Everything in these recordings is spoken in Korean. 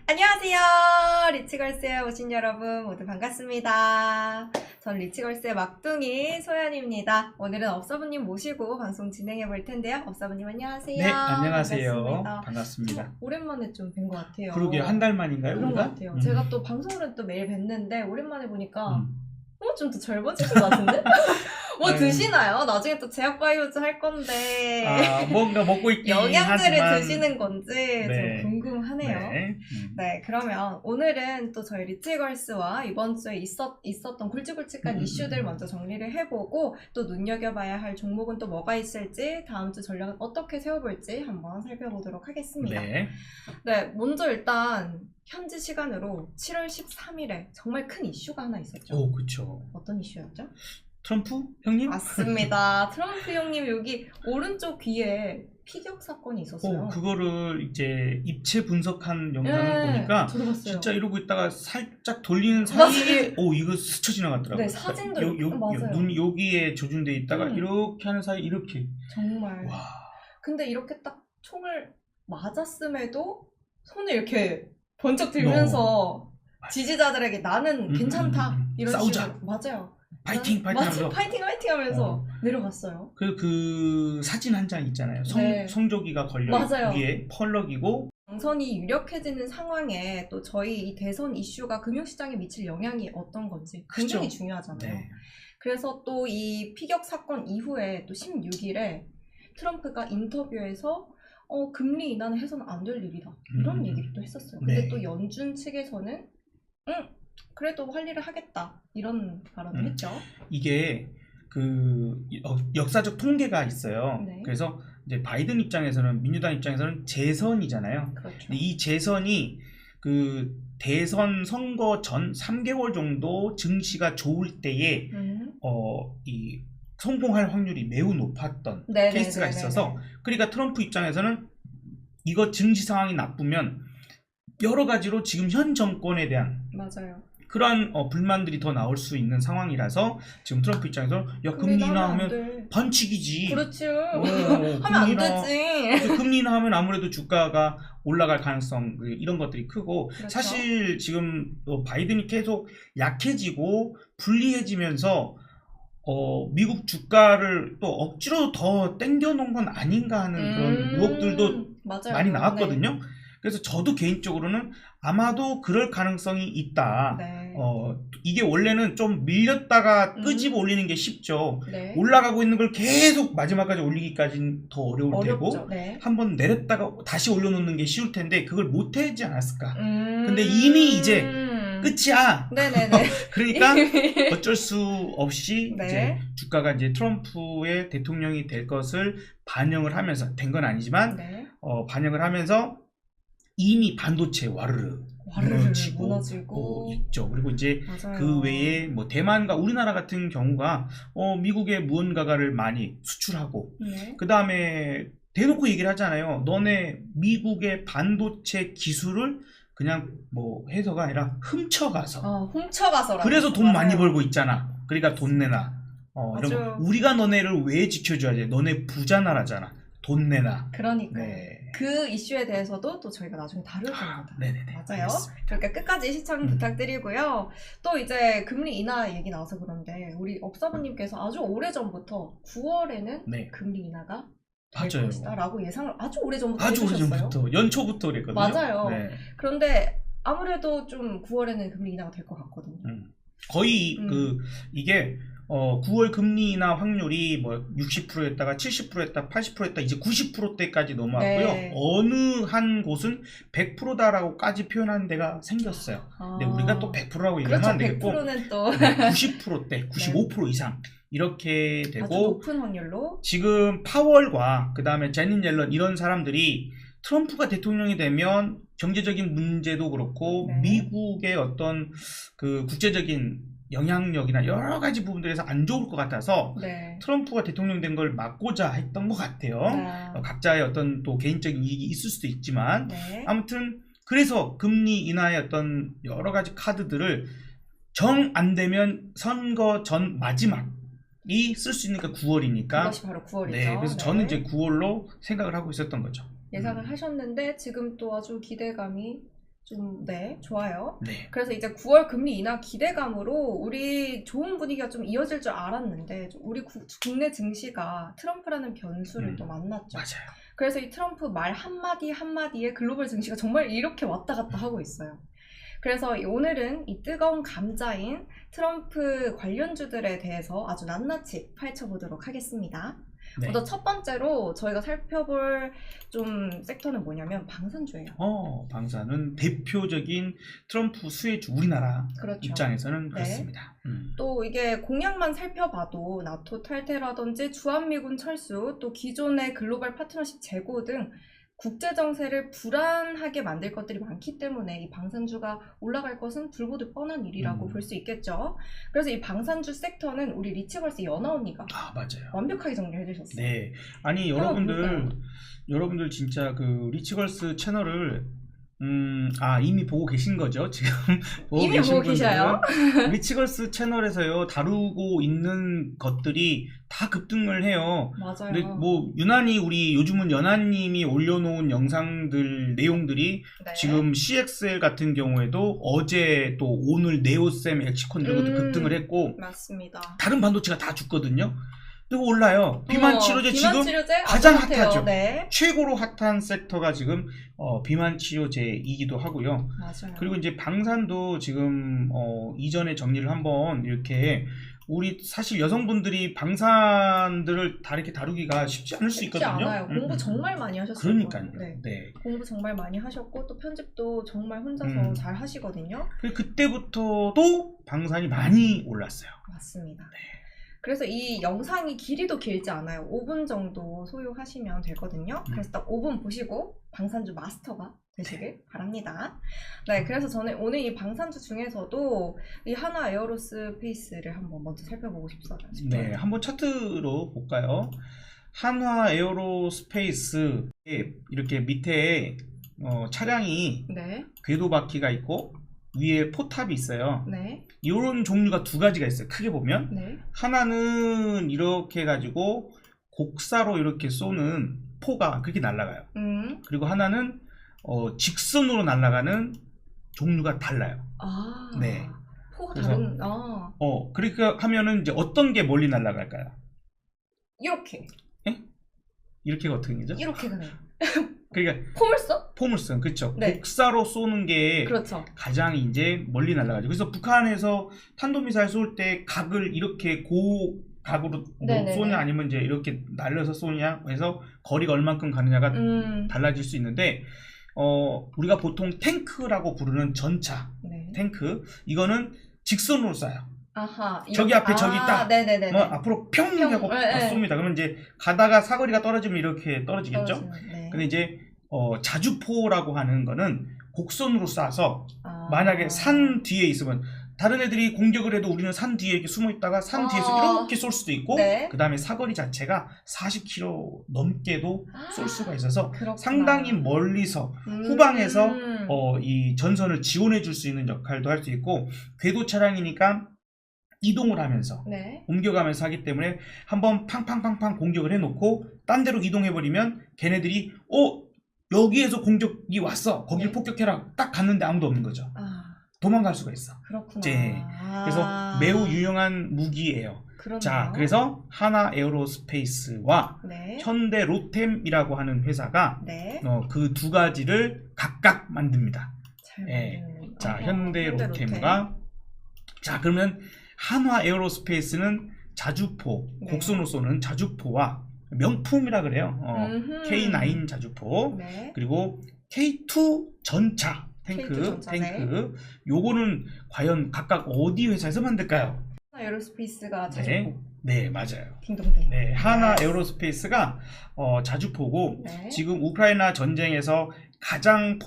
안녕하세요. 리치걸스에 오신 여러분 모두 반갑습니다. 전 리치걸스의 막둥이 소연입니다. 오늘은 업사부님 모시고 방송 진행해 볼 텐데요. 업사부님 안녕하세요. 네, 안녕하세요. 반갑습니다. 반갑습니다. 오랜만에 좀 뵌 것 같아요. 그러게 한 달 만인가요? 그런 것 우리가? 같아요. 제가 또 방송을 또 매일 뵀는데 오랜만에 보니까 좀 더 젊어지신 것 같은데? 뭐 아유. 드시나요? 나중에 또 제약바이오즈 할 건데 뭔가 먹고 있긴 영양제를 하지만 드시는 건지 네. 좀 궁금하네요. 네. 네, 그러면 오늘은 또 저희 리치걸스와 이번 주에 있었던 굵직굵직한 이슈들 먼저 정리를 해보고 또 눈여겨봐야 할 종목은 또 뭐가 있을지 다음 주 전략은 어떻게 세워볼지 한번 살펴보도록 하겠습니다. 네. 네, 먼저 일단 현지 시간으로 7월 13일에 정말 큰 이슈가 하나 있었죠. 오, 그쵸. 어떤 이슈였죠? 트럼프 형님? 맞습니다. 트럼프 형님 여기 오른쪽 귀에 피격 사건이 있었어요. 그거를 이제 입체 분석한 영상을 보니까 저도 봤어요. 진짜 이러고 있다가 살짝 돌리는 사이에 이거 스쳐 지나갔더라고요. 네, 사진도 맞아요. 눈 여기에 조준돼 있다가 음. 이렇게 하는 사이 이렇게. 정말. 와. 근데 이렇게 딱 총을 맞았음에도 손을 이렇게 번쩍 들면서 지지자들에게 나는 괜찮다 이런 싸우자. 식으로 맞아요. 파이팅 하면서 파이팅 하면서 내려갔어요. 그 사진 한 장 있잖아요. 네. 성조기가 걸려 맞아요. 위에 펄럭이고 당선이 유력해지는 상황에 또 저희 이 대선 이슈가 금융시장에 미칠 영향이 어떤 건지 굉장히 그쵸. 중요하잖아요. 네. 그래서 또 이 피격 사건 이후에 또 16일에 트럼프가 인터뷰에서 금리 인하는 해서는 안 될 일이다 이런 얘기를 또 했었어요. 근데 네. 또 연준 측에서는 그래도 할 일을 하겠다 이런 발언을 했죠. 이게 그 역사적 통계가 있어요. 네. 그래서 이제 바이든 입장에서는 민주당 입장에서는 재선이잖아요. 그렇죠. 근데 이 재선이 그 대선 선거 전 3개월 정도 증시가 좋을 때에 이 성공할 확률이 매우 높았던 케이스가 있어서 그러니까 트럼프 입장에서는 이거 증시 상황이 나쁘면 여러 가지로 지금 현 정권에 대한 맞아요. 그러한 불만들이 더 나올 수 있는 상황이라서 지금 트럼프 입장에서 금리 인하하면 반칙이지. 그렇죠. 하면 안 되지. 금리 인하하면 아무래도 주가가 올라갈 가능성 이런 것들이 크고 그렇죠. 사실 지금 바이든이 계속 약해지고 불리해지면서 미국 주가를 또 억지로 더 땡겨놓은 건 아닌가 하는 그런 의혹들도 맞아요. 많이 나왔거든요. 네. 그래서 저도 개인적으로는 아마도 그럴 가능성이 있다. 네. 이게 원래는 좀 밀렸다가 끄집어 올리는 게 쉽죠. 네. 올라가고 있는 걸 계속 마지막까지 올리기까지는 더 어려울 테고 네. 한번 내렸다가 다시 올려놓는 게 쉬울 텐데 그걸 못하지 않았을까. 근데 이미 이제 끝이야. 네네네. 그러니까 어쩔 수 없이 네. 이제 주가가 이제 트럼프의 대통령이 될 것을 반영을 하면서 된 건 아니지만 네. 반영을 하면서 이미 반도체 와르르 무너지고 있죠. 그리고 이제 맞아요. 그 외에 뭐 대만과 우리나라 같은 경우가 미국에 무언가를 많이 수출하고 그 다음에 대놓고 얘기를 하잖아요. 너네 미국의 반도체 기술을 그냥 뭐 해서가 아니라 훔쳐가서 그래서 돈 많이 벌고 있잖아. 그러니까 돈 내놔. 이런 거. 우리가 너네를 왜 지켜줘야 돼? 너네 부자 나라잖아. 돈 내놔. 그러니까 네. 그 이슈에 대해서도 또 저희가 나중에 다룰 겁니다. 네네네. 맞아요. 알겠습니다. 그러니까 끝까지 시청 부탁드리고요. 또 이제 금리 인하 얘기 나와서 그런데 우리 업사부님께서 아주 오래전부터 9월에는 금리 인하가 될 것이다 라고 예상을 아주 오래전부터 해주셨어요. 연초부터 그랬거든요. 맞아요. 네. 그런데 아무래도 좀 9월에는 금리 인하가 될 것 같거든요. 거의 이게 9월 금리 인하 확률이 뭐 60%였다가 70%였다 80%였다 이제 90%대까지 넘어왔고요. 네. 어느 한 곳은 100%다라고까지 표현하는 데가 생겼어요. 근데 우리가 또 100%라고 얘기하면 안 되겠고 100%는 또 90%대, 95% 이상 이렇게 되고 아주 높은 확률로 지금 파월과 그 다음에 제닛 옐런 이런 사람들이 트럼프가 대통령이 되면 경제적인 문제도 그렇고 미국의 어떤 그 국제적인 영향력이나 여러 가지 부분들에서 안 좋을 것 같아서 트럼프가 대통령 된 걸 막고자 했던 것 같아요. 각자의 어떤 또 개인적인 이익이 있을 수도 있지만 아무튼 그래서 금리 인하의 어떤 여러 가지 카드들을 정 안 되면 선거 전 마지막이 쓸 수 있는 게 9월이니까 그것이 바로 9월이죠. 네, 그래서 저는 이제 9월로 생각을 하고 있었던 거죠. 예상을 하셨는데 지금 또 아주 기대감이 좀, 네, 좋아요. 네. 그래서 이제 9월 금리 인하 기대감으로 우리 좋은 분위기가 좀 이어질 줄 알았는데 우리 국내 증시가 트럼프라는 변수를 또 만났죠. 맞아요. 그래서 이 트럼프 말 한마디 한마디에 글로벌 증시가 정말 이렇게 왔다 갔다 하고 있어요. 그래서 오늘은 이 뜨거운 감자인 트럼프 관련주들에 대해서 아주 낱낱이 파헤쳐보도록 하겠습니다. 네. 먼저 첫 번째로 저희가 살펴볼 좀 섹터는 뭐냐면 방산주예요. 방산은 대표적인 트럼프 수혜주 우리나라 그렇죠. 입장에서는 네. 그렇습니다. 또 이게 공약만 살펴봐도 나토 탈퇴라든지 주한미군 철수, 또 기존의 글로벌 파트너십 재고 등 국제 정세를 불안하게 만들 것들이 많기 때문에 이 방산주가 올라갈 것은 불보듯 뻔한 일이라고 볼 수 있겠죠. 그래서 이 방산주 섹터는 우리 리치걸스 연아 언니가 맞아요. 완벽하게 정리해 주셨어요. 네. 아니 여러분들 진짜 그 리치걸스 채널을 이미 보고 계신 거죠? 지금 이미 보고 계셔요? 리치걸스 채널에서요 다루고 있는 것들이 다 급등을 해요. 맞아요. 근데 뭐 유난히 우리 요즘은 연하님이 올려놓은 영상들 내용들이 네. 지금 CXL 같은 경우에도 어제 또 오늘 네오셈 엑시콘들도 급등을 했고 맞습니다. 다른 반도체가 다 죽거든요. 그리고 올라요. 비만 치료제 지금 치료제? 가장 핫해요. 핫하죠. 네. 최고로 핫한 섹터가 지금 비만 치료제이기도 하고요. 맞아요. 그리고 이제 방산도 지금 이전에 정리를 한번 이렇게 우리 사실 여성분들이 방산들을 다 이렇게 다루기가 쉽지 않을 수 쉽지 있거든요. 않아요. 공부 정말 많이 하셨어요. 그러니까요. 네. 네. 공부 정말 많이 하셨고 또 편집도 정말 혼자서 잘 하시거든요. 그때부터도 방산이 많이 올랐어요. 맞습니다. 네. 그래서 이 영상이 길이도 길지 않아요. 5분 정도 소요하시면 되거든요. 그래서 딱 5분 보시고 방산주 마스터가 되시길 바랍니다. 네, 그래서 저는 오늘 이 방산주 중에서도 이 하나 에어로스페이스를 한번 먼저 살펴보고 싶어요. 네, 한번 차트로 볼까요? 한화 에어로스페이스 이렇게 밑에 차량이 네. 궤도 바퀴가 있고 위에 포탑이 있어요. 네. 이런 종류가 두 가지가 있어요. 크게 보면 네. 하나는 이렇게 해가지고 곡사로 이렇게 쏘는 포가 그렇게 날아가요. 그리고 하나는 직선으로 날아가는 종류가 달라요. 네. 포가 그래서, 다른. 그렇게 하면은 이제 어떤 게 멀리 날아갈까요? 이렇게. 이렇게가 어떻게 되죠? 이렇게 가네요. 그러니까 포물선? 그렇죠. 네. 곡사로 쏘는 게 그렇죠. 가장 이제 멀리 날아가죠. 그래서 북한에서 탄도미사일 쏠 때 각을 이렇게 고각으로 쏘냐 아니면 이제 이렇게 날려서 쏘냐 해서 거리가 얼만큼 가느냐가 달라질 수 있는데 우리가 보통 탱크라고 부르는 전차 탱크 이거는 직선으로 쏴요. 저기 앞에 저기 딱 앞으로 평 하고 쏩니다. 그러면 이제 가다가 사거리가 떨어지면 이렇게 떨어지겠죠. 근데 이제 자주포라고 하는 거는 곡선으로 쏴서 만약에 산 뒤에 있으면 다른 애들이 공격을 해도 우리는 산 뒤에 이렇게 숨어 있다가 산 뒤에서 이렇게 쏠 수도 있고 그 다음에 사거리 자체가 40km 넘게도 쏠 수가 있어서 그렇구나. 상당히 멀리서 후방에서 이 전선을 지원해 줄 수 있는 역할도 할 수 있고 궤도 차량이니까 이동을 하면서 옮겨가면서 하기 때문에 한번 팡팡팡팡 공격을 해놓고 딴 데로 이동해버리면 걔네들이 여기에서 공격이 왔어 거길 폭격해라 딱 갔는데 아무도 없는 거죠. 도망갈 수가 있어. 그렇구나. 네. 그래서 매우 유용한 무기예요. 그렇네요. 자, 그래서 하나 에어로스페이스와 현대 로템이라고 하는 회사가 그 두 가지를 각각 만듭니다. 자, 현대 로템과 자, 그러면 한화 에어로스페이스는 자주포, 곡선으로 쏘는 자주포와 명품이라 그래요. K9 자주포, 그리고 K2 전차 탱크, 요거는 과연 각각 어디 회사에서 만들까요? 하나 에어로스페이스가 자주포. 네, 맞아요. 딩동댕. 네, 하나 에어로스페이스가 자주포고 지금 우크라이나 전쟁에서 가장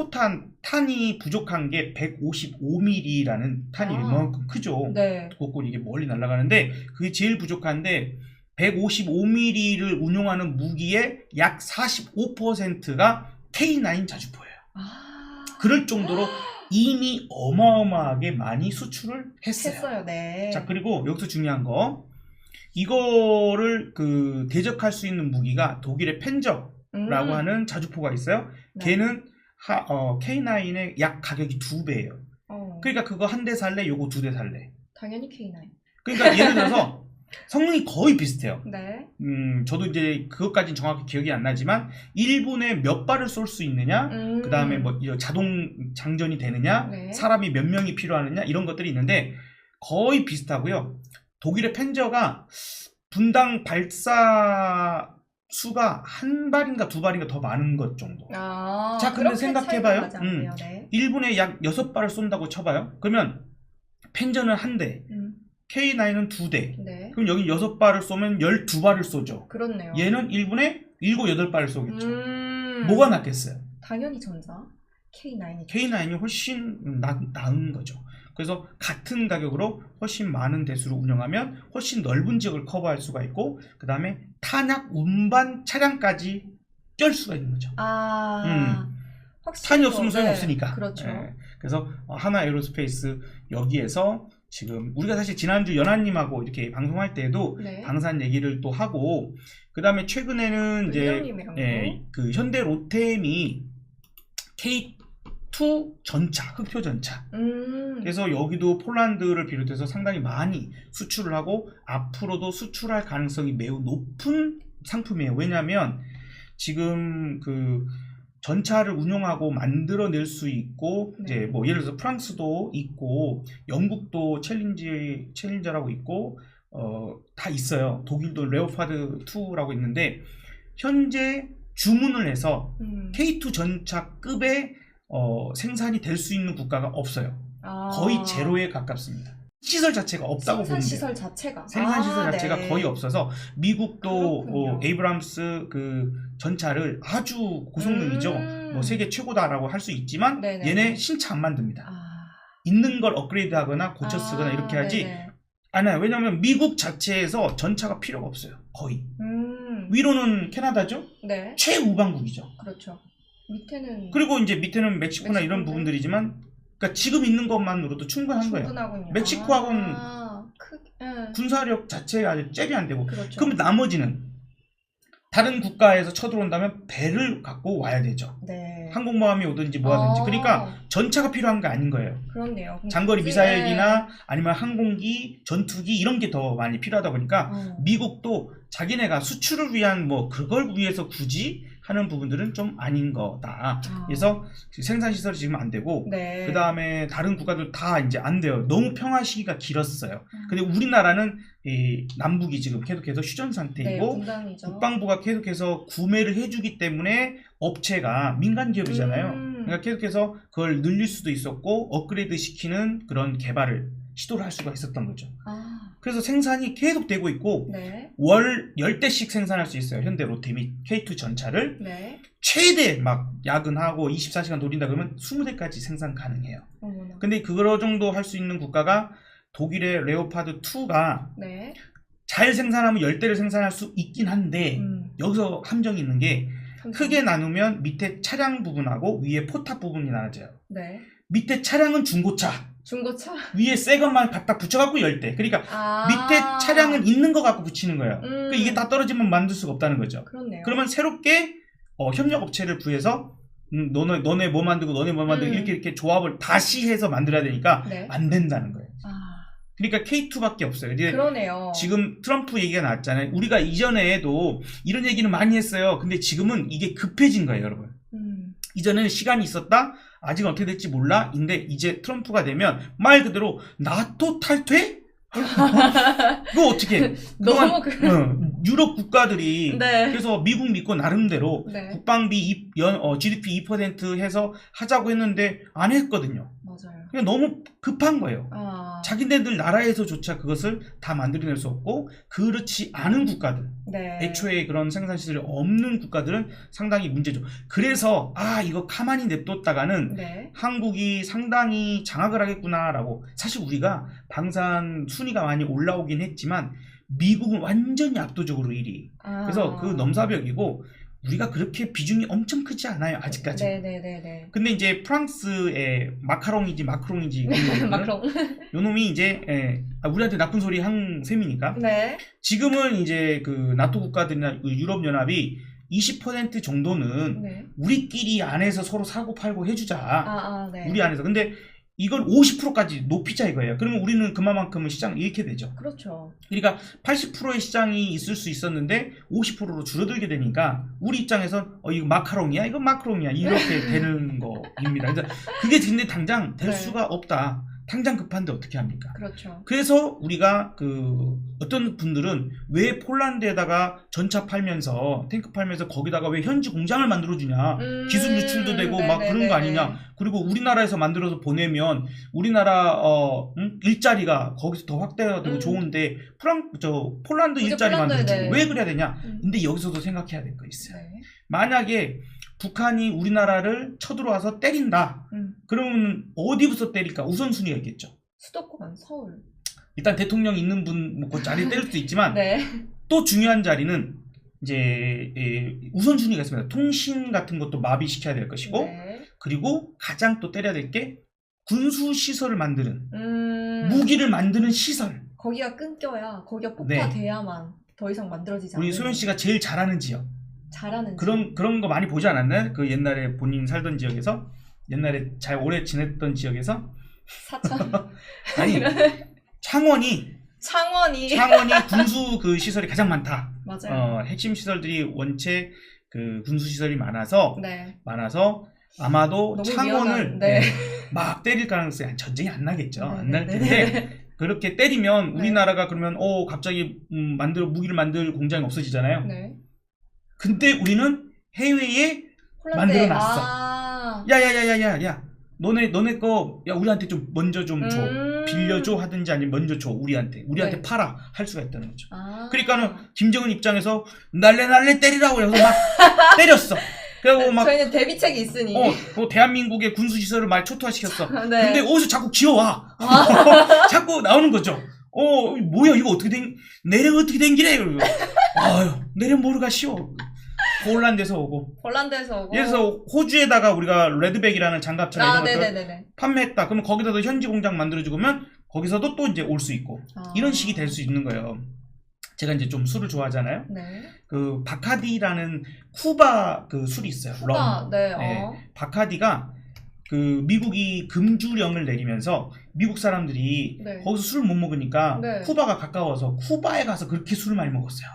탄이 부족한 게 155mm라는 탄이 이만큼 크죠. 두껍고 이게 멀리 날아가는데 그게 제일 부족한데 155mm를 운용하는 무기의 약 45%가 K9 자주포예요. 그럴 정도로 이미 어마어마하게 많이 수출을 했어요. 자, 그리고 여기서 중요한 거 이거를 대적할 수 있는 무기가 독일의 펜저라고 하는 자주포가 있어요. 걔는 K9의 약 가격이 2배예요. 그러니까 그거 한 대 살래, 요거 2대 살래. 당연히 K9. 그러니까 예를 들어서 성능이 거의 비슷해요. 네. 저도 이제 그것까지는 정확히 기억이 안 나지만 1분에 몇 발을 쏠 수 있느냐, 그 다음에 뭐 자동 장전이 되느냐, 네. 사람이 몇 명이 필요하느냐 이런 것들이 있는데 거의 비슷하고요. 독일의 펜저가 분당 발사 수가 한 발인가 2발인가 더 많은 것 정도. 자, 근데 생각해봐요. 네. 1분에 약 6발을 쏜다고 쳐봐요. 그러면 펜저는 한 대, K9은 2대. 네. 그럼 여기 6발을 쏘면 12발을 쏘죠. 그렇네요. 얘는 1분에 7, 8발을 쏘겠죠. 뭐가 낫겠어요? 당연히 전자. K9이. K9이 훨씬 나은 거죠. 그래서 같은 가격으로 훨씬 많은 대수로 운영하면 훨씬 넓은 지역을 커버할 수가 있고, 그 다음에 탄약 운반 차량까지 뛸 수가 있는 거죠. 탄이 없으면 소용없으니까. 그렇죠. 네. 그래서 하나 에어로스페이스 여기에서 지금 우리가 사실 지난주 연하님하고 이렇게 방송할 때에도 네. 방산 얘기를 또 하고, 그 다음에 최근에는 이제 그 현대 로템이 K2 전차, 흑표 전차. 그래서 여기도 폴란드를 비롯해서 상당히 많이 수출을 하고 앞으로도 수출할 가능성이 매우 높은 상품이에요. 왜냐하면 지금 그 전차를 운용하고 만들어낼 수 있고, 네. 이제 뭐 예를 들어서 프랑스도 있고 영국도 챌린저라고 있고 다 있어요. 독일도 레오파드 2라고 있는데 현재 주문을 해서 K2 전차급의 생산이 될 수 있는 국가가 없어요. 거의 제로에 가깝습니다. 시설 자체가 없다고 보면 돼요. 생산 시설 자체가 네. 거의 없어서 미국도 에이브람스 그 전차를 아주 고성능이죠. 뭐 세계 최고다라고 할 수 있지만 네네. 얘네 신차 안 만듭니다. 있는 걸 업그레이드하거나 고쳐 쓰거나 이렇게 하지. 아니요. 왜냐하면 미국 자체에서 전차가 필요가 없어요. 거의. 위로는 캐나다죠. 네. 최우방국이죠. 그렇죠. 밑에는 그리고 이제 밑에는 멕시코나 이런 부분들이지만, 그러니까 지금 있는 것만으로도 충분한 거예요. 멕시코하고는 군사력 자체가 아주 잽이 안 되고. 그렇죠. 그럼 나머지는 다른 국가에서 쳐들어온다면 배를 갖고 와야 되죠. 네. 항공모함이 오든지 뭐 하든지. 그러니까 전차가 필요한 게 아닌 거예요. 그렇네요. 장거리 미사일이나 아니면 항공기, 전투기 이런 게 더 많이 필요하다 보니까 미국도 자기네가 수출을 위한 뭐 그걸 위해서 굳이 하는 부분들은 좀 아닌 거다. 그래서 생산 시설이 지금 안 되고, 네. 그 다음에 다른 국가들 다 이제 안 돼요. 너무 평화 시기가 길었어요. 근데 우리나라는 이 남북이 지금 계속해서 휴전 상태이고, 네, 국방부가 계속해서 구매를 해주기 때문에 업체가 민간 기업이잖아요. 그러니까 계속해서 그걸 늘릴 수도 있었고 업그레이드 시키는 그런 개발을 시도를 할 수가 있었던 거죠. 그래서 생산이 계속 되고 있고, 네. 월 10대씩 생산할 수 있어요. 현대 로템이 K2 전차를. 네. 최대 막 야근하고 24시간 돌린다 그러면 20대까지 생산 가능해요. 근데 그거 정도 할 수 있는 국가가 독일의 레오파드 2가 네. 잘 생산하면 10대를 생산할 수 있긴 한데 여기서 함정이 있는 게 크게 나누면 밑에 차량 부분하고 위에 포탑 부분이 나눠져요. 네. 밑에 차량은 중고차. 위에 새 것만 갖다 붙여갖고 10대. 그러니까 밑에 차량은 있는 거 갖고 붙이는 거예요. 그러니까 이게 다 떨어지면 만들 수가 없다는 거죠. 그렇네요. 그러면 새롭게 협력업체를 구해서 너네 뭐 만들고 너네 뭐 만들고 이렇게 조합을 다시 해서 만들어야 되니까 네. 안 된다는 거예요. 그러니까 K2밖에 없어요. 그러네요. 지금 트럼프 얘기가 나왔잖아요. 우리가 이전에도 이런 얘기는 많이 했어요. 근데 지금은 이게 급해진 거예요, 여러분. 이전에는 시간이 있었다. 아직은 어떻게 될지 몰라. 근데 이제 트럼프가 되면 말 그대로 나토 탈퇴? 이거 어떻게? 너무 유럽 국가들이 네. 그래서 미국 믿고 나름대로 네. 국방비 GDP 2% 해서 하자고 했는데 안 했거든요. 맞아요. 그냥 너무 급한 거예요. 자기네들 나라에서조차 그것을 다 만들어낼 수 없고, 그렇지 않은 국가들, 네. 애초에 그런 생산시설이 없는 국가들은 상당히 문제죠. 그래서 이거 가만히 냅뒀다가는 네. 한국이 상당히 장악을 하겠구나라고. 사실 우리가 방산 순위가 많이 올라오긴 했지만 미국은 완전히 압도적으로 1위. 그래서 그 넘사벽이고 우리가 그렇게 비중이 엄청 크지 않아요, 아직까지. 네네네네. 근데 이제 프랑스의 마카롱인지 마크롱. 요 놈이 이제 우리한테 나쁜 소리 한 셈이니까. 네. 지금은 이제 그 나토 국가들이나 유럽 연합이 20% 정도는 네. 우리끼리 안에서 서로 사고 팔고 해주자. 네. 우리 안에서. 근데 이걸 50%까지 높이자 이거예요. 그러면 우리는 그만큼은 시장을 잃게 되죠. 그렇죠. 그러니까 80%의 시장이 있을 수 있었는데 50%로 줄어들게 되니까 우리 입장에선 이거 마카롱이야? 이거 마카롱이야? 이렇게 되는 거입니다. 그래서 그게 근데 당장 될 네. 수가 없다. 당장 급한데 어떻게 합니까? 그렇죠. 그래서 우리가 어떤 분들은 왜 폴란드에다가 전차 팔면서 탱크 팔면서 거기다가 왜 현지 공장을 만들어주냐, 기술 유출도 되고 막 그런 거 아니냐, 그리고 우리나라에서 만들어서 보내면 우리나라 일자리가 거기서 더 확대가 되고 좋은데 폴란드 일자리 만들어주고 왜 그래야 되냐. 근데 여기서도 생각해야 될 거 있어요. 네. 만약에 북한이 우리나라를 쳐들어와서 때린다. 그러면 어디부터 때릴까? 우선순위가 있겠죠. 수도권, 서울. 일단 대통령 있는 분 그 자리 때릴 수도 있지만 네. 또 중요한 자리는 이제 우선순위가 있습니다. 통신 같은 것도 마비시켜야 될 것이고 네. 그리고 가장 또 때려야 될 게 군수 시설을 만드는 무기를 만드는 시설. 거기가 끊겨야 거기가 폭파돼야만 더 이상 만들어지지 않는. 우리 소연 씨가 제일 잘하는 지역. 잘하는 그런 거 많이 보지 않았나요? 그 옛날에 본인 살던 지역에서 옛날에 잘 오래 지냈던 지역에서 사천. 아니 창원이 군수 그 시설이 가장 많다. 맞아요. 핵심 시설들이 원체 그 군수 시설이 많아서 네. 아마도 너무 창원을 네. 막 때릴 가능성이 전쟁이 안 나겠죠. 네, 안 날 네, 텐데 네. 그렇게 때리면 네. 우리나라가 그러면 갑자기 무기를 만들 공장이 없어지잖아요. 네. 근데 우리는 해외에 폴란드에, 만들어놨어. 야야야야야야. 너네 거 우리한테 좀 먼저 좀 줘. 빌려줘 하든지 아니면 먼저 줘. 우리한테 네. 팔아. 할 수가 있다는 거죠. 아. 그러니까는 김정은 입장에서 날래 때리라고 해서 막 때렸어. 그리고 막 저희는 대비책이 있으니. 그 대한민국의 군수 시설을 막 초토화시켰어. 네. 근데 어디서 자꾸 기어와. 자꾸 나오는 거죠. 뭐야 이거 어떻게 내려 어떻게 된 길에? 아유 내려 모르가시오. 폴란드에서 오고. 그래서 호주에다가 우리가 레드백이라는 장갑차 이런 것들 판매했다. 그러면 거기다도 현지 공장 만들어주면 거기서도 또 이제 올 수 있고 이런 식이 될 수 있는 거예요. 제가 이제 좀 술을 좋아하잖아요. 네. 그 바카디라는 쿠바 그 술이 있어요. 럼. 네. 바카디가 그 미국이 금주령을 내리면서 미국 사람들이 네. 거기서 술을 못 먹으니까 네. 쿠바가 가까워서 쿠바에 가서 그렇게 술을 많이 먹었어요.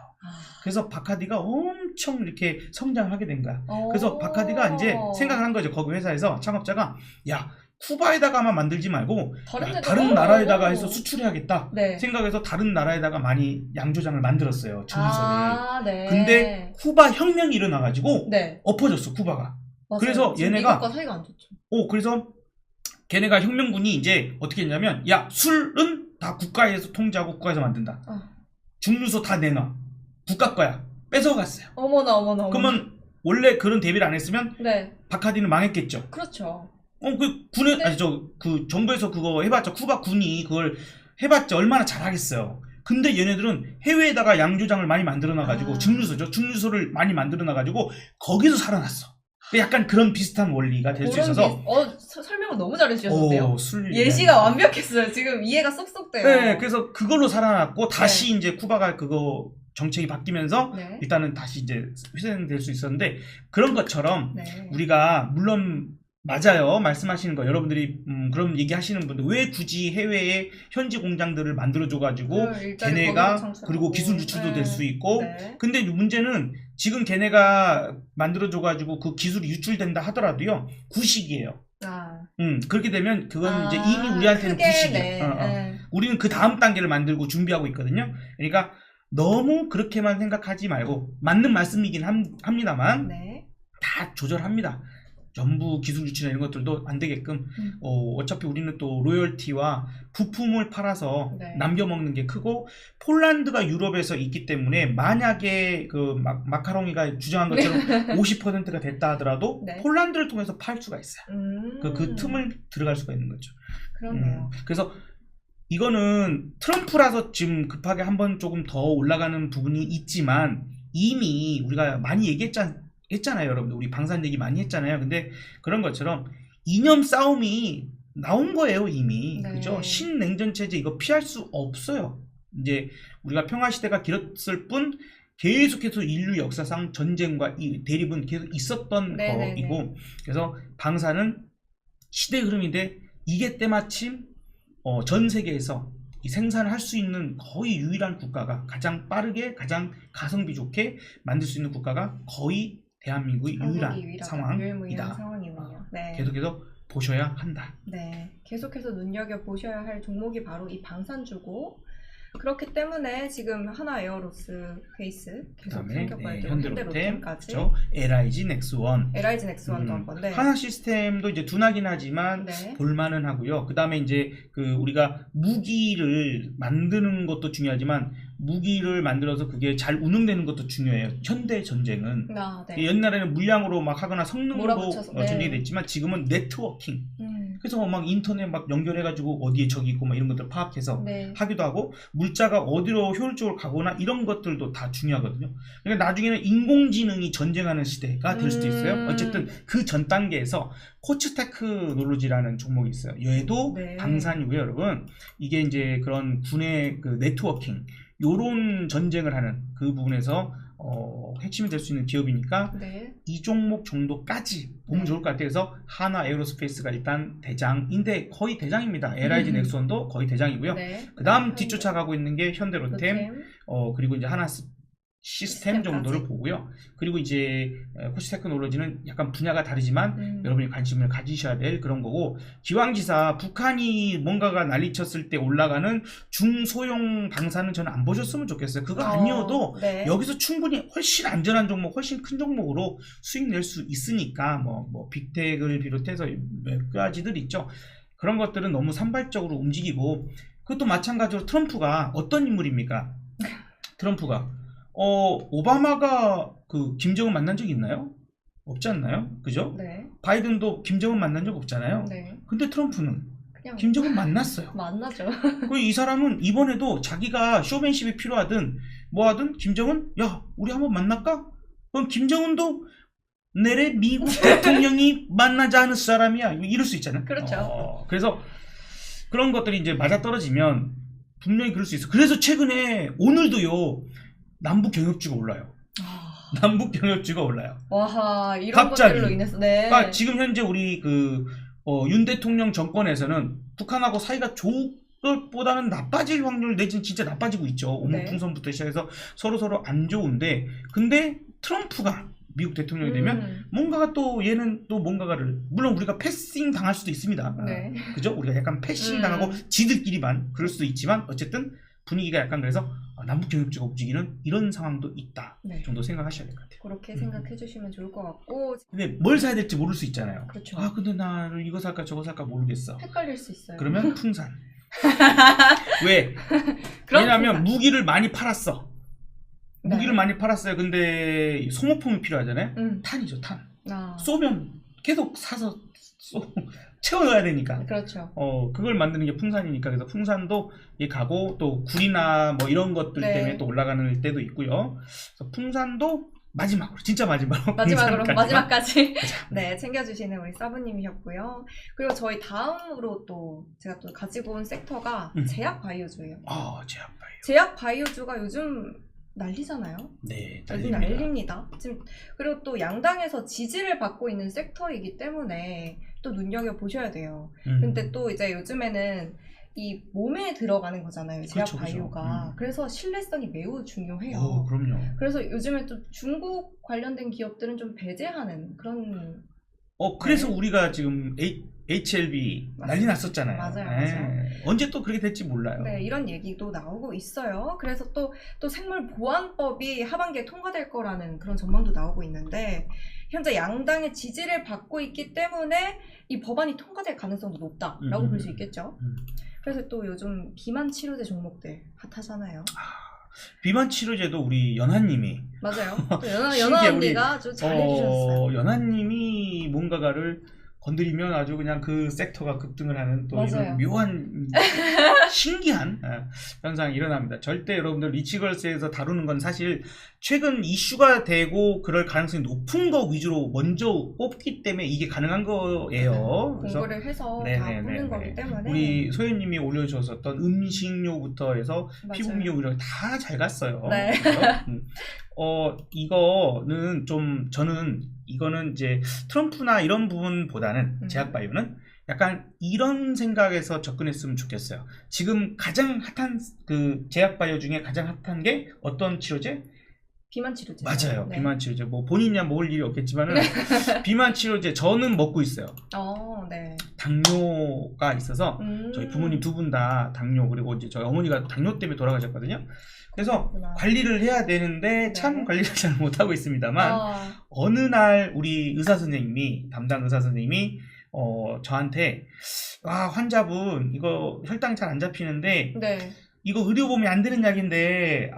그래서 바카디가 엄청 이렇게 성장하게 된 거야. 그래서 바카디가 이제 생각을 한 거죠. 거기 회사에서 창업자가 야 쿠바에다가만 만들지 말고 다른 나라에다가 해서 수출해야겠다 네. 생각해서 다른 나라에다가 많이 양조장을 만들었어요. 증류소를. 네. 근데 쿠바 혁명이 일어나가지고 네. 엎어졌어 쿠바가. 맞아요. 그래서 얘네가 미국과 사이가 안 좋죠. 그래서 걔네가 혁명군이 이제 어떻게 했냐면 야 술은 다 국가에서 통제하고 국가에서 만든다. 증류소 다 내놔. 국가 거야. 뺏어갔어요. 어머나. 그러면 원래 그런 대비를 안 했으면 네. 바카디는 망했겠죠. 그렇죠. 그 정부에서 그거 해봤자 쿠바 군이 그걸 해봤자 얼마나 잘하겠어요. 근데 얘네들은 해외에다가 양조장을 많이 만들어놔가지고 증류소를 많이 만들어놔가지고 거기서 살아났어. 약간 그런 비슷한 원리가 될 수 있어서 설명을 너무 잘해주셨는데요. 예시가 네. 완벽했어요. 지금 이해가 쏙쏙 돼요. 네, 그래서 그걸로 살아났고 다시 이제 쿠바가 그거 정책이 바뀌면서 일단은 다시 이제 회생될 수 있었는데 그런 것처럼 우리가 물론 맞아요. 말씀하시는 거 여러분들이 그런 얘기하시는 분들 왜 굳이 해외에 현지 공장들을 만들어줘가지고 걔네가 그리고 기술 유출도 될 수 있고 근데 문제는 지금 걔네가 만들어줘가지고 그 기술이 유출된다 하더라도요 구식이에요. 그렇게 되면 그건 이제 이미 우리한테는 구식이에요. 우리는 그 다음 단계를 만들고 준비하고 있거든요. 그러니까 너무 그렇게만 생각하지 말고 맞는 말씀이긴 합니다만 다 조절합니다. 전부 기술 유출이나 이런 것들도 안 되게끔 어차피 우리는 또 로열티와 부품을 팔아서 남겨먹는 게 크고 폴란드가 유럽에서 있기 때문에 만약에 그 마카롱이가 주장한 것처럼 50%가 됐다 하더라도 폴란드를 통해서 팔 수가 있어요. 그 틈을 들어갈 수가 있는 거죠. 그렇네요. 그래서 이거는 트럼프라서 지금 급하게 한번 조금 더 올라가는 부분이 있지만 이미 우리가 많이 했잖아요, 여러분들. 우리 방산 얘기 많이 했잖아요. 근데 그런 것처럼 이념 싸움이 나온 거예요, 이미. 그죠? 신냉전 체제 이거 피할 수 없어요. 이제 우리가 평화 시대가 길었을 뿐 계속해서 인류 역사상 전쟁과 이 대립은 계속 있었던 네네네. 거이고, 그래서 방사는 시대의 흐름인데 이게 때마침 전 세계에서 이 생산을 할 수 있는 거의 유일한 국가가, 가장 빠르게 가장 가성비 좋게 만들 수 있는 국가가 거의 대한민국이 유일한 유일무이한 상황이다. 상황이군요. 네. 계속해서 보셔야 한다. 네, 계속해서 눈여겨보셔야 할 종목이 바로 이 방산주고, 그렇기 때문에 지금 하나 에어로스 페이스 계속 그다음에 챙겨봐야 돼요. 현대로템, 현대로템까지. 그렇죠? LIG 넥스원, LIG 넥스원도 한번. 네. 하나 시스템도 이제 둔하긴 하지만 네. 볼만은 하고요. 그 다음에 이제 우리가 무기를 만드는 것도 중요하지만 무기를 만들어서 그게 잘 운용되는 것도 중요해요. 현대 전쟁은. 네. 옛날에는 물량으로 막 하거나 성능으로 몰아붙여서, 네. 전쟁이 됐지만 지금은 네트워킹. 그래서 막 인터넷 막 연결해가지고 어디에 적이 있고 막 이런 것들 파악해서 네. 하기도 하고, 물자가 어디로 효율적으로 가거나 이런 것들도 다 중요하거든요. 그러니까 나중에는 인공지능이 전쟁하는 시대가 될 수도 있어요. 어쨌든 그 전 단계에서 코츠 테크놀로지라는 종목이 있어요. 얘도 네. 방산이고요, 여러분. 이게 이제 그런 군의 그 네트워킹, 요런 전쟁을 하는 그 부분에서 핵심이 될 수 있는 기업이니까 네. 이 종목 정도까지 보면 좋을 것 같아요. 그래서 하나 에어로스페이스가 일단 대장인데 거의 대장입니다. LIG 넥스원도 거의 대장이고요. 네. 그 다음 뒤쫓아가고 있는 게 현대로템, 그리고 이제 하나 시스템 정도를 시스템까지. 보고요. 그리고 이제 코치 테크놀로지는 약간 분야가 다르지만 여러분이 관심을 가지셔야 될 그런 거고, 기왕지사 북한이 뭔가가 난리쳤을 때 올라가는 중소형 방사는 저는 안 보셨으면 좋겠어요. 그거 아니어도 네. 여기서 충분히 훨씬 안전한 종목, 훨씬 큰 종목으로 수익 낼 수 있으니까 뭐 빅텍을 비롯해서 몇 가지들 있죠. 그런 것들은 너무 산발적으로 움직이고, 그것도 마찬가지로 트럼프가 어떤 인물입니까? 트럼프가 오바마가 그 김정은 만난 적 있나요? 없지 않나요? 그죠? 네. 바이든도 김정은 만난 적 없잖아요. 네. 근데 트럼프는 그냥 김정은 만났어요. 만나죠. 그리고 이 사람은 이번에도 자기가 쇼맨십이 필요하든 뭐하든 김정은, 야, 우리 한번 만날까? 그럼 김정은도 내래 미국 대통령이 만나자 하는 사람이야. 이럴 수 있잖아요. 그렇죠. 그래서 그런 것들이 이제 맞아떨어지면 분명히 그럴 수 있어. 그래서 최근에 오늘도요, 남북 경협주가 올라요. 남북 경협주가 올라요. 와, 이런 갑자기. 것들로 인해서. 네. 그러니까 지금 현재 우리 윤 대통령 정권에서는 북한하고 사이가 좋을 것보다는 나빠질 확률 내지는 진짜 나빠지고 있죠. 오물풍선부터 시작해서 서로 안 좋은데, 근데 트럼프가 미국 대통령이 되면 뭔가가 또 얘는 또 뭔가를, 물론 우리가 패싱 당할 수도 있습니다. 네. 그죠? 우리가 약간 패싱 당하고 지들끼리만 그럴 수도 있지만 어쨌든 분위기가 약간, 그래서 남북 경협주가 움직이는 이런 상황도 있다. 네. 정도 생각하셔야 될 것 같아요. 그렇게 생각해 주시면 좋을 것 같고. 근데 뭘 사야 될지 모를 수 있잖아요. 그렇죠. 근데 나를 이거 살까 저거 살까 모르겠어. 헷갈릴 수 있어요. 그러면 풍산. 왜? 그럼 왜냐하면 무기를 많이 팔았어. 네. 무기를 많이 팔았어요. 근데 소모품이 필요하잖아요. 탄이죠, 탄. 쏘면 계속 사서 채워 넣어야 되니까. 그렇죠. 그걸 만드는 게 풍산이니까. 그래서 풍산도 가고, 또 굴이나 뭐 이런 것들 네. 때문에 또 올라가는 때도 있고요. 그래서 풍산도 마지막으로, 진짜 마지막으로 마지막까지 네, 챙겨주시는 우리 사부님이셨고요. 그리고 저희 다음으로 또 제가 또 가지고 온 섹터가 제약 바이오주예요. 제약 바이오. 제약 바이오주가 요즘 난리잖아요. 네, 요즘 난립니다. 지금 그리고 또 양당에서 지지를 받고 있는 섹터이기 때문에 또 눈여겨 보셔야 돼요. 근데 또 이제 요즘에는 이 몸에 들어가는 거잖아요, 제약 그렇죠, 바이오가. 그래서 신뢰성이 매우 중요해요. 그럼요. 그래서 요즘에 또 중국 관련된 기업들은 좀 배제하는 그런. 그래서 우리가 지금 HLB 난리 났었잖아요. 맞아요. 언제 또 그렇게 될지 몰라요. 네, 이런 얘기도 나오고 있어요. 그래서 또 생물보안법이 하반기에 통과될 거라는 그런 전망도 나오고 있는데, 현재 양당의 지지를 받고 있기 때문에 이 법안이 통과될 가능성도 높다라고 볼 수 있겠죠. 그래서 또 요즘 비만 치료제 종목들 핫하잖아요. 비만 치료제도 우리 연하님이. 맞아요. 연하 언니가 아주 잘해주셨어요. 연하님이 뭔가를 건드리면 아주 그냥 그 섹터가 급등을 하는 또 맞아요. 이런 묘한 신기한 현상이 일어납니다. 절대 여러분들 리치걸스에서 다루는 건 사실 최근 이슈가 되고 그럴 가능성이 높은 거 위주로 먼저 뽑기 때문에 이게 가능한 거예요. 그래서 공부를 해서 다 네네네네. 보는 거기 때문에 우리 소연님이 올려주셨던 음식료부터 해서 맞아요. 피부미용 이런 다 잘 갔어요. 네. 그래서, 이거는 좀 저는 이거는 이제 트럼프나 이런 부분보다는 제약바이오는 약간 이런 생각에서 접근했으면 좋겠어요. 지금 가장 핫한 그 제약바이오 중에 가장 핫한 게 어떤 치료제? 비만 치료제. 맞아요. 네. 비만 치료제. 뭐 본인이야 먹을 일이 없겠지만은 비만 치료제 저는 먹고 있어요. 네. 당뇨가 있어서 저희 부모님 두 분 다 당뇨, 그리고 이제 저희 어머니가 당뇨 때문에 돌아가셨거든요. 그래서 그렇구나. 관리를 해야 되는데 참 네. 관리를 잘 못하고 있습니다만 어느 날 우리 의사 선생님이, 담당 의사 선생님이 저한테 환자분 이거 혈당이 잘 안 잡히는데 네. 이거 의료보험이 안 되는 약인데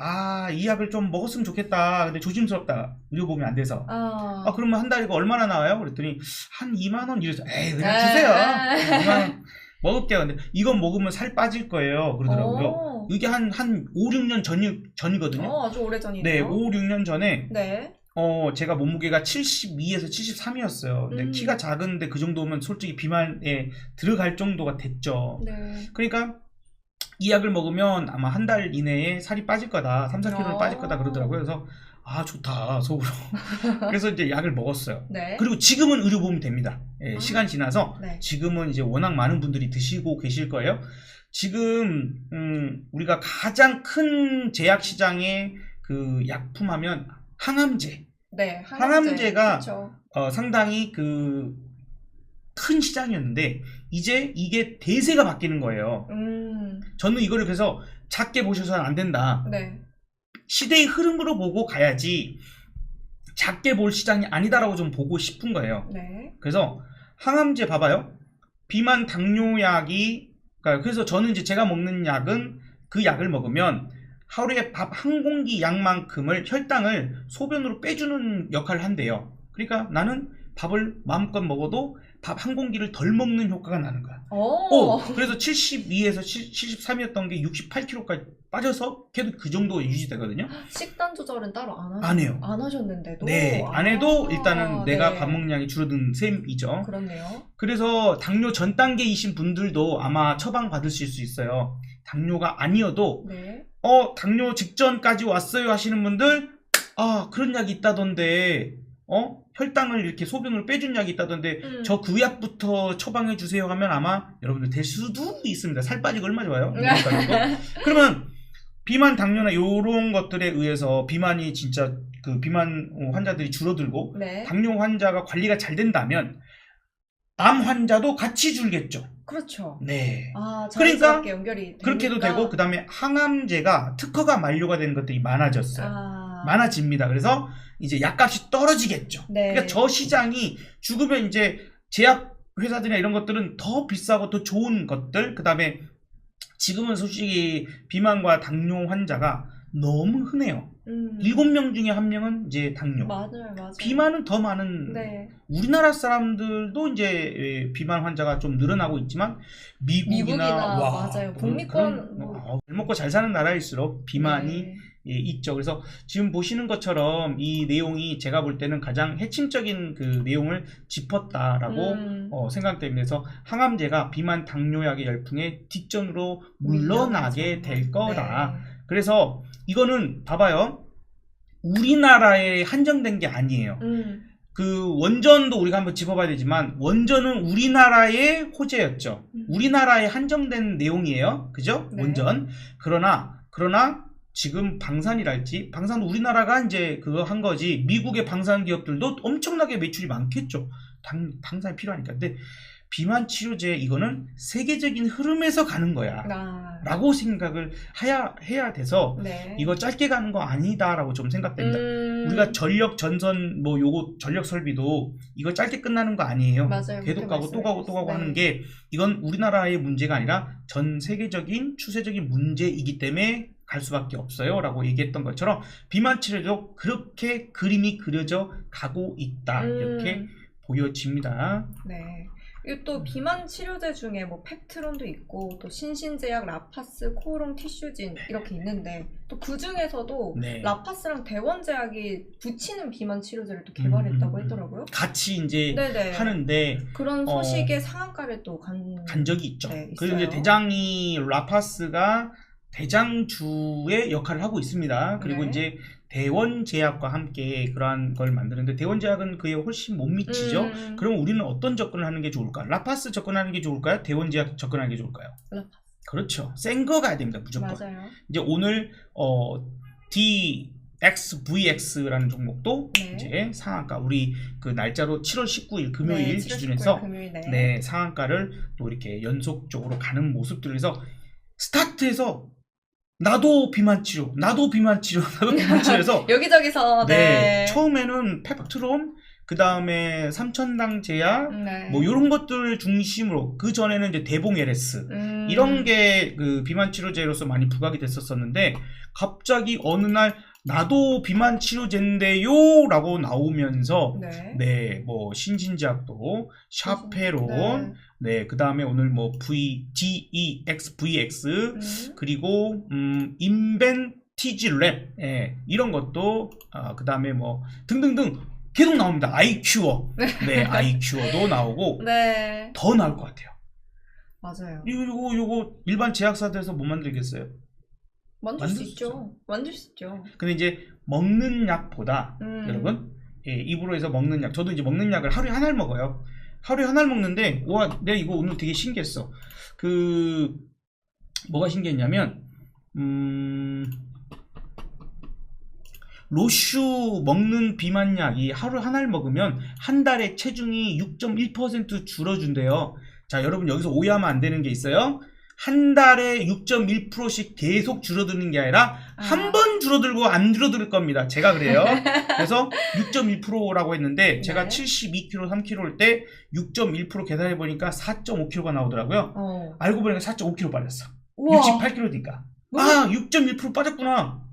이 약을 좀 먹었으면 좋겠다. 근데 조심스럽다. 의료보험이 안 돼서. 그러면 한 달에 이거 얼마나 나와요? 그랬더니 한 2만 원 이래서 에이 그냥 주세요. 2만 원 먹을게요. 근데 이건 먹으면 살 빠질 거예요. 그러더라고요. 이게 한 5, 6년 전이거든요. 아주 오래전이네요. 네, 5, 6년 전에 네. 제가 몸무게가 72에서 73이었어요. 근데 키가 작은데 그 정도면 솔직히 비만에 들어갈 정도가 됐죠. 네. 그러니까 이 약을 먹으면 아마 한 달 이내에 살이 빠질 거다. 3, 4kg는 빠질 거다 그러더라고요. 그래서 좋다 속으로. 그래서 이제 약을 먹었어요. 네. 그리고 지금은 의료보험이 됩니다. 시간 지나서 네. 지금은 이제 워낙 많은 분들이 드시고 계실 거예요. 지금 우리가 가장 큰 제약 시장의 그 약품 하면 항암제. 네. 항암제가 그렇죠. 상당히 그 큰 시장이었는데 이제 이게 대세가 바뀌는 거예요. 저는 이거를 그래서 작게 보셔서는 안 된다. 네. 시대의 흐름으로 보고 가야지 작게 볼 시장이 아니다라고 좀 보고 싶은 거예요. 네. 그래서 항암제 봐봐요. 비만 당뇨약이 그래서 저는 이제 제가 먹는 약은 그 약을 먹으면 하루에 밥 한 공기 양만큼을 혈당을 소변으로 빼주는 역할을 한대요. 그러니까 나는 밥을 마음껏 먹어도 밥 한 공기를 덜 먹는 효과가 나는 거야. 그래서 72에서 73이었던 게 68kg까지 빠져서 계속 그 정도 유지되거든요. 식단 조절은 따로 안 해요. 안 하셨는데도. 네, 안 해도 일단은 내가 네. 밥 먹는 양이 줄어든 셈이죠. 그렇네요. 그래서 당뇨 전 단계이신 분들도 아마 처방 받으실 수 있어요. 당뇨가 아니어도 네. 당뇨 직전까지 왔어요 하시는 분들 그런 약이 있다던데 혈당을 이렇게 소변으로 빼준 약이 있다던데 저 그 약부터 처방해 주세요 하면 아마 여러분들 될 수도 있습니다. 살 빠지고 얼마 좋아요. 그러면 비만 당뇨나 이런 것들에 의해서 비만이 진짜 그 비만 환자들이 줄어들고 네. 당뇨 환자가 관리가 잘 된다면 암 환자도 같이 줄겠죠. 그렇죠. 네. 자연스럽게 연결이 되니까. 그렇게도 되고 그 다음에 항암제가 특허가 만료가 되는 것들이 많아졌어요. 많아집니다. 그래서 이제 약값이 떨어지겠죠. 네. 그러니까 저 시장이 죽으면 이제 제약 회사들이나 이런 것들은 더 비싸고 더 좋은 것들, 그 다음에 지금은 솔직히 비만과 당뇨 환자가 너무 흔해요. 7명 중에 1명은 이제 당뇨. 맞아요. 비만은 더 많은. 네. 우리나라 사람들도 이제 비만 환자가 좀 늘어나고 있지만 미국이나 맞아요. 북미권 잘 먹고 잘 사는 나라일수록 비만이 네. 있죠. 그래서 지금 보시는 것처럼 이 내용이 제가 볼 때는 가장 핵심적인 그 내용을 짚었다라고 생각됩니다. 그래서 항암제가 비만 당뇨약의 열풍의 뒷전으로 물러나게 될 거다. 네. 그래서 이거는 봐봐요. 우리나라에 한정된 게 아니에요. 그 원전도 우리가 한번 짚어봐야 되지만 원전은 우리나라의 호재였죠. 우리나라에 한정된 내용이에요. 그죠? 네. 원전. 그러나 지금 방산이랄지 방산도 우리나라가 이제 그거 한 거지. 미국의 방산 기업들도 엄청나게 매출이 많겠죠. 방산이 필요하니까. 근데 비만 치료제 이거는 세계적인 흐름에서 가는 거야 라고 생각을 해야 돼서 네. 이거 짧게 가는 거 아니다라고 좀 생각됩니다. 우리가 전력 전선 뭐 요거 전력 설비도 이거 짧게 끝나는 거 아니에요. 맞아요. 계속 가고 또 가고 또 가고 하는 게 이건 우리나라의 문제가 아니라 전 세계적인 추세적인 문제이기 때문에 갈 수밖에 없어요 라고 얘기했던 것처럼 비만 치료도 그렇게 그림이 그려져 가고 있다 이렇게 보여집니다. 네. 또 비만 치료제 중에 뭐 펩트론도 있고 또 신신제약, 라파스, 코오롱, 티슈진 이렇게 있는데 또 그 중에서도 네. 라파스랑 대원제약이 붙이는 비만 치료제를 또 개발했다고 했더라고요. 같이 이제 네네. 하는데 그런 소식의 상한가를 또 간 적이 있죠. 네, 그리고 이제 있어요. 대장이 라파스가 대장주의 역할을 하고 있습니다. 그리고 네. 이제 대원제약과 함께 그러한 걸 만드는데 대원제약은 그에 훨씬 못 미치죠. 그럼 우리는 어떤 접근을 하는 게 좋을까? 라파스 접근하는 게 좋을까요? 대원제약 접근하는 게 좋을까요? 라파스. 그렇죠. 센 거 가야 됩니다. 무조건. 맞아요. 이제 오늘 DXVX라는 종목도 네. 이제 상한가 우리 그 날짜로 7월 19일 금요일 네, 7월 기준에서 19일 금요일, 네. 네, 상한가를 또 이렇게 연속적으로 가는 모습들에서 스타트에서 나도 비만 치료, 나도 비만 치료, 나도 비만 치료해서 여기저기서 네, 처음에는 펩트론, 그 다음에 삼천당 제약, 네. 뭐 이런 것들 중심으로 그 전에는 이제 대봉 LS 이런 게 그 비만 치료제로서 많이 부각이 됐었었는데 갑자기 어느 날 나도 비만 치료제인데요 라고 나오면서 네. 네, 뭐 신진제약도 샤페론, 네, 그 다음에 오늘 뭐 GEXVX 그리고 인벤티지랩 예, 이런 것도 그 다음에 뭐 등등등 계속 나옵니다. 아이큐어, 네, 아이큐어도 나오고 네. 더 나올 것 같아요. 맞아요. 요거 일반 제약사들에서 못 만들겠어요? 만들 수 있죠. 만들 수 있죠. 근데 이제 먹는 약보다 여러분 예, 입으로 해서 먹는 약 저도 이제 먹는 약을 하루에 하나를 먹어요. 하루에 하나를 먹는데 와 내가 이거 오늘 되게 신기했어. 그 뭐가 신기했냐면 로슈 먹는 비만약이 하루 하나를 먹으면 한 달에 체중이 6.1% 줄어준대요. 자 여러분 여기서 오해하면 안 되는 게 있어요. 한 달에 6.1%씩 계속 줄어드는 게 아니라 한 번 줄어들고 안 줄어들 겁니다. 제가 그래요. 그래서 6.1%라고 했는데 제가 72kg, 3kg일 때 6.1% 계산해 보니까 4.5kg가 나오더라고요. 알고 보니까 4.5kg 빠졌어. 우와. 68kg니까. 아, 6.1% 빠졌구나.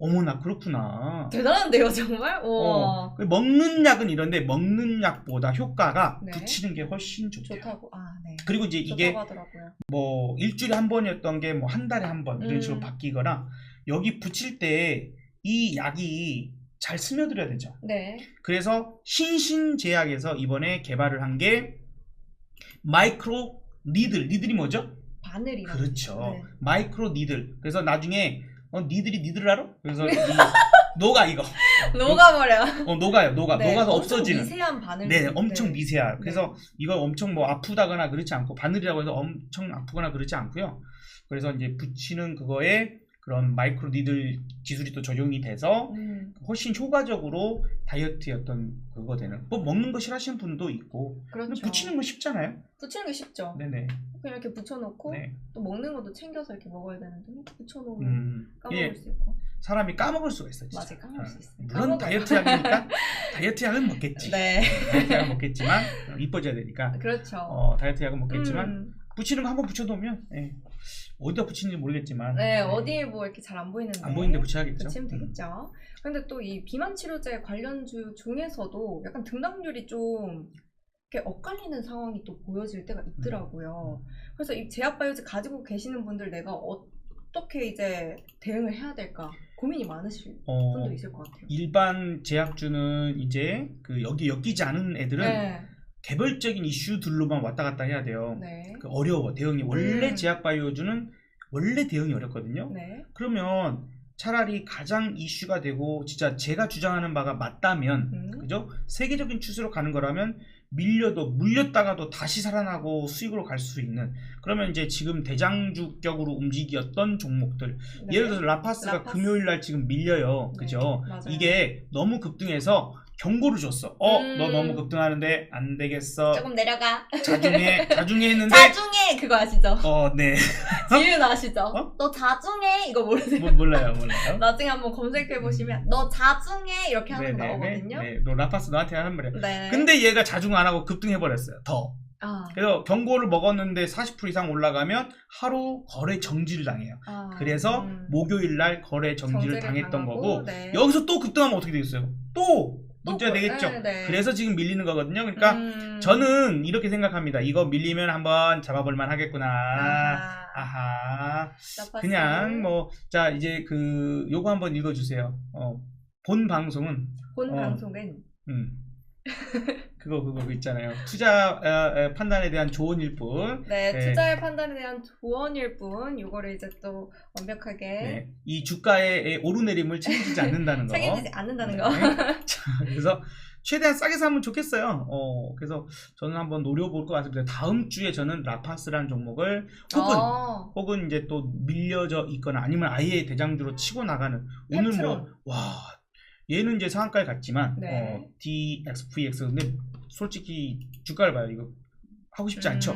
어머나 그렇구나. 대단한데요 정말? 우와. 먹는 약은 이런데 먹는 약보다 효과가 네. 붙이는 게 훨씬 좋대요. 좋다고. 네. 그리고 이제 이게 하더라고요. 뭐 일주일에 한 번이었던 게 뭐 한 달에 한 번 이런 식으로 바뀌거나 여기 붙일 때 이 약이 잘 스며들어야 되죠. 네. 그래서 신신제약에서 이번에 개발을 한 게 마이크로 니들이 뭐죠? 바늘이요. 그렇죠. 네. 마이크로 니들. 그래서 나중에 니들이 니들을 알아? 그래서 녹아 이거. 녹아버려. 녹아요. 녹아서 없어지는. 미세한 바늘. 네, 엄청 미세한. 그래서 이거 엄청 뭐 아프다거나 그렇지 않고 바늘이라고 해서 엄청 아프거나 그렇지 않고요. 그래서 이제 붙이는 그거에 그런 마이크로 니들 기술이 또 적용이 돼서 훨씬 효과적으로 다이어트의 어떤 그거 되는. 뭐 먹는 거 싫어하시는 분도 있고. 그렇죠. 붙이는 거 쉽잖아요. 붙이는 게 쉽죠. 네네. 그냥 이렇게 붙여놓고 네. 또 먹는 것도 챙겨서 이렇게 먹어야 되는데 붙여놓으면 까먹을 예, 수 있고. 사람이 까먹을 수가 있어요. 진짜. 맞아, 까먹을 수 있어요. 물론 다이어트 약이니까 다이어트 약은 먹겠지. 네. 다이어트 약은 먹겠지만 이뻐져야 되니까. 그렇죠. 다이어트 약은 먹겠지만 붙이는 거 한번 붙여놓으면 예. 어디다 붙이는지 모르겠지만 네, 어디에 뭐 이렇게 잘 안 보이는데 안 보이는데 붙여야겠죠. 붙이면 되겠죠. 근데 또 이 비만 치료제 관련주 중에서도 약간 등락률이 좀 이렇게 엇갈리는 상황이 또 보여질 때가 있더라고요. 그래서 이 제약바이오즈 가지고 계시는 분들 내가 어떻게 이제 대응을 해야 될까 고민이 많으실 분도 있을 것 같아요. 일반 제약주는 이제 그 여기 엮이지 않은 애들은 네. 개별적인 이슈들로만 왔다 갔다 해야 돼요. 네. 어려워 대응이. 원래 제약바이오주는 원래 대응이 어렵거든요. 네. 그러면 차라리 가장 이슈가 되고 진짜 제가 주장하는 바가 맞다면 그죠? 세계적인 추세로 가는 거라면 물렸다가도 다시 살아나고 수익으로 갈 수 있는. 그러면 이제 지금 대장주격으로 움직였던 종목들 네. 예를 들어서 라파스가 금요일날 지금 밀려요. 그죠? 맞아요. 이게 너무 급등해서 경고를 줬어. 너 너무 급등하는데 안 되겠어. 조금 내려가. 자중해 했는데 자중해 그거 아시죠? 네. 지윤 아시죠? 너 자중해 이거 모르세요? 몰라요. 나중에 한번 검색해 보시면 너 자중해 이렇게 하는 거 나오거든요. 네, 너 라파스 너한테 하는 말이야. 네. 근데 얘가 자중 안 하고 급등해 버렸어요. 더. 그래서 경고를 먹었는데 40% 이상 올라가면 하루 거래 정지를 당해요. 그래서 목요일 날 거래 정지를 당했던 거고 네. 여기서 또 급등하면 어떻게 되겠어요? 또 문제가 되겠죠. 네. 그래서 지금 밀리는 거거든요. 그러니까 저는 이렇게 생각합니다. 이거 밀리면 한번 잡아볼 만 하겠구나. 아하. 그냥 뭐 자 이제 그 요거 한번 읽어주세요. 본 방송은 그거 있잖아요. 투자 판단에 대한 조언일 뿐. 네, 투자의 판단에 대한 조언일 뿐. 요거를 이제 또 완벽하게 네, 이 주가의 오르내림을 책임지지 않는다는 거. 책임지지 않는다는 거. 자, 그래서 최대한 싸게 사면 좋겠어요. 그래서 저는 한번 노려볼 것 같습니다. 다음 주에 저는 라파스라는 종목을 혹은 이제 또 밀려져 있거나 아니면 아예 대장주로 치고 나가는 오늘 얘는 이제 상한가에 갔지만 DXVX 근데 솔직히 주가를 봐요. 이거 하고 싶지 않죠.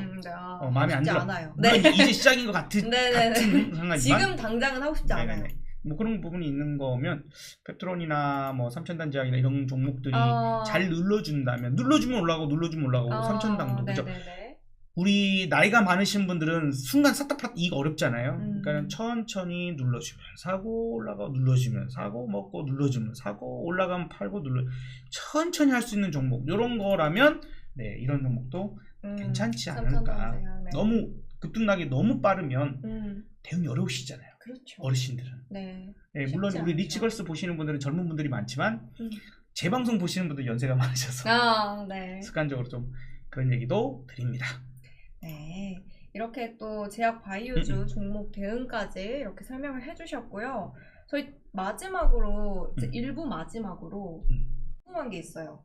마음에 안 들어. 않아요. 물론 이제 시작인 것 같은 상황이지만 지금 당장은 하고 싶지 않아요. 뭐 그런 부분이 있는 거면 펩트론이나 뭐 삼천단제약이나 이런 종목들이 잘 눌러주면 올라가고 삼천당도 그죠? 우리 나이가 많으신 분들은 순간 싹다 이거 어렵잖아요. 그러니까 천천히 눌러주면 사고 올라가고 눌러주면 사고 먹고 눌러주면 사고 올라가면 팔고 천천히 할 수 있는 종목 이런 거라면 이런 종목도 괜찮지 않을까. 너무 급등락이 너무 빠르면 대응이 어려우시잖아요. 그렇죠. 어르신들은. 물론 우리 리치걸스 보시는 분들은 젊은 분들이 많지만 제 방송 보시는 분들 연세가 많으셔서 습관적으로 좀 그런 얘기도 드립니다. 네, 이렇게 또 제약 바이오주 종목 대응까지 이렇게 설명을 해주셨고요. 저희 마지막으로 이제 일부 마지막으로 궁금한 게 있어요.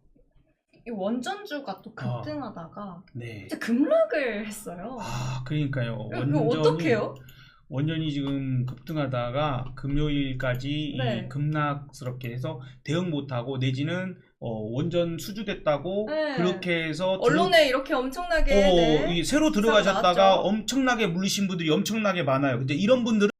이 원전주가 또 급등하다가 이제 급락을 했어요. 그러니까요. 이거 어떡해요? 원전이 지금 급등하다가 금요일까지 이 급락스럽게 해서 대응 못하고 내지는 원전 수주됐다고 그렇게 해서 언론에 이렇게 엄청나게 새로 들어가셨다가 엄청나게 물리신 분들이 엄청나게 많아요. 근데 이런 분들은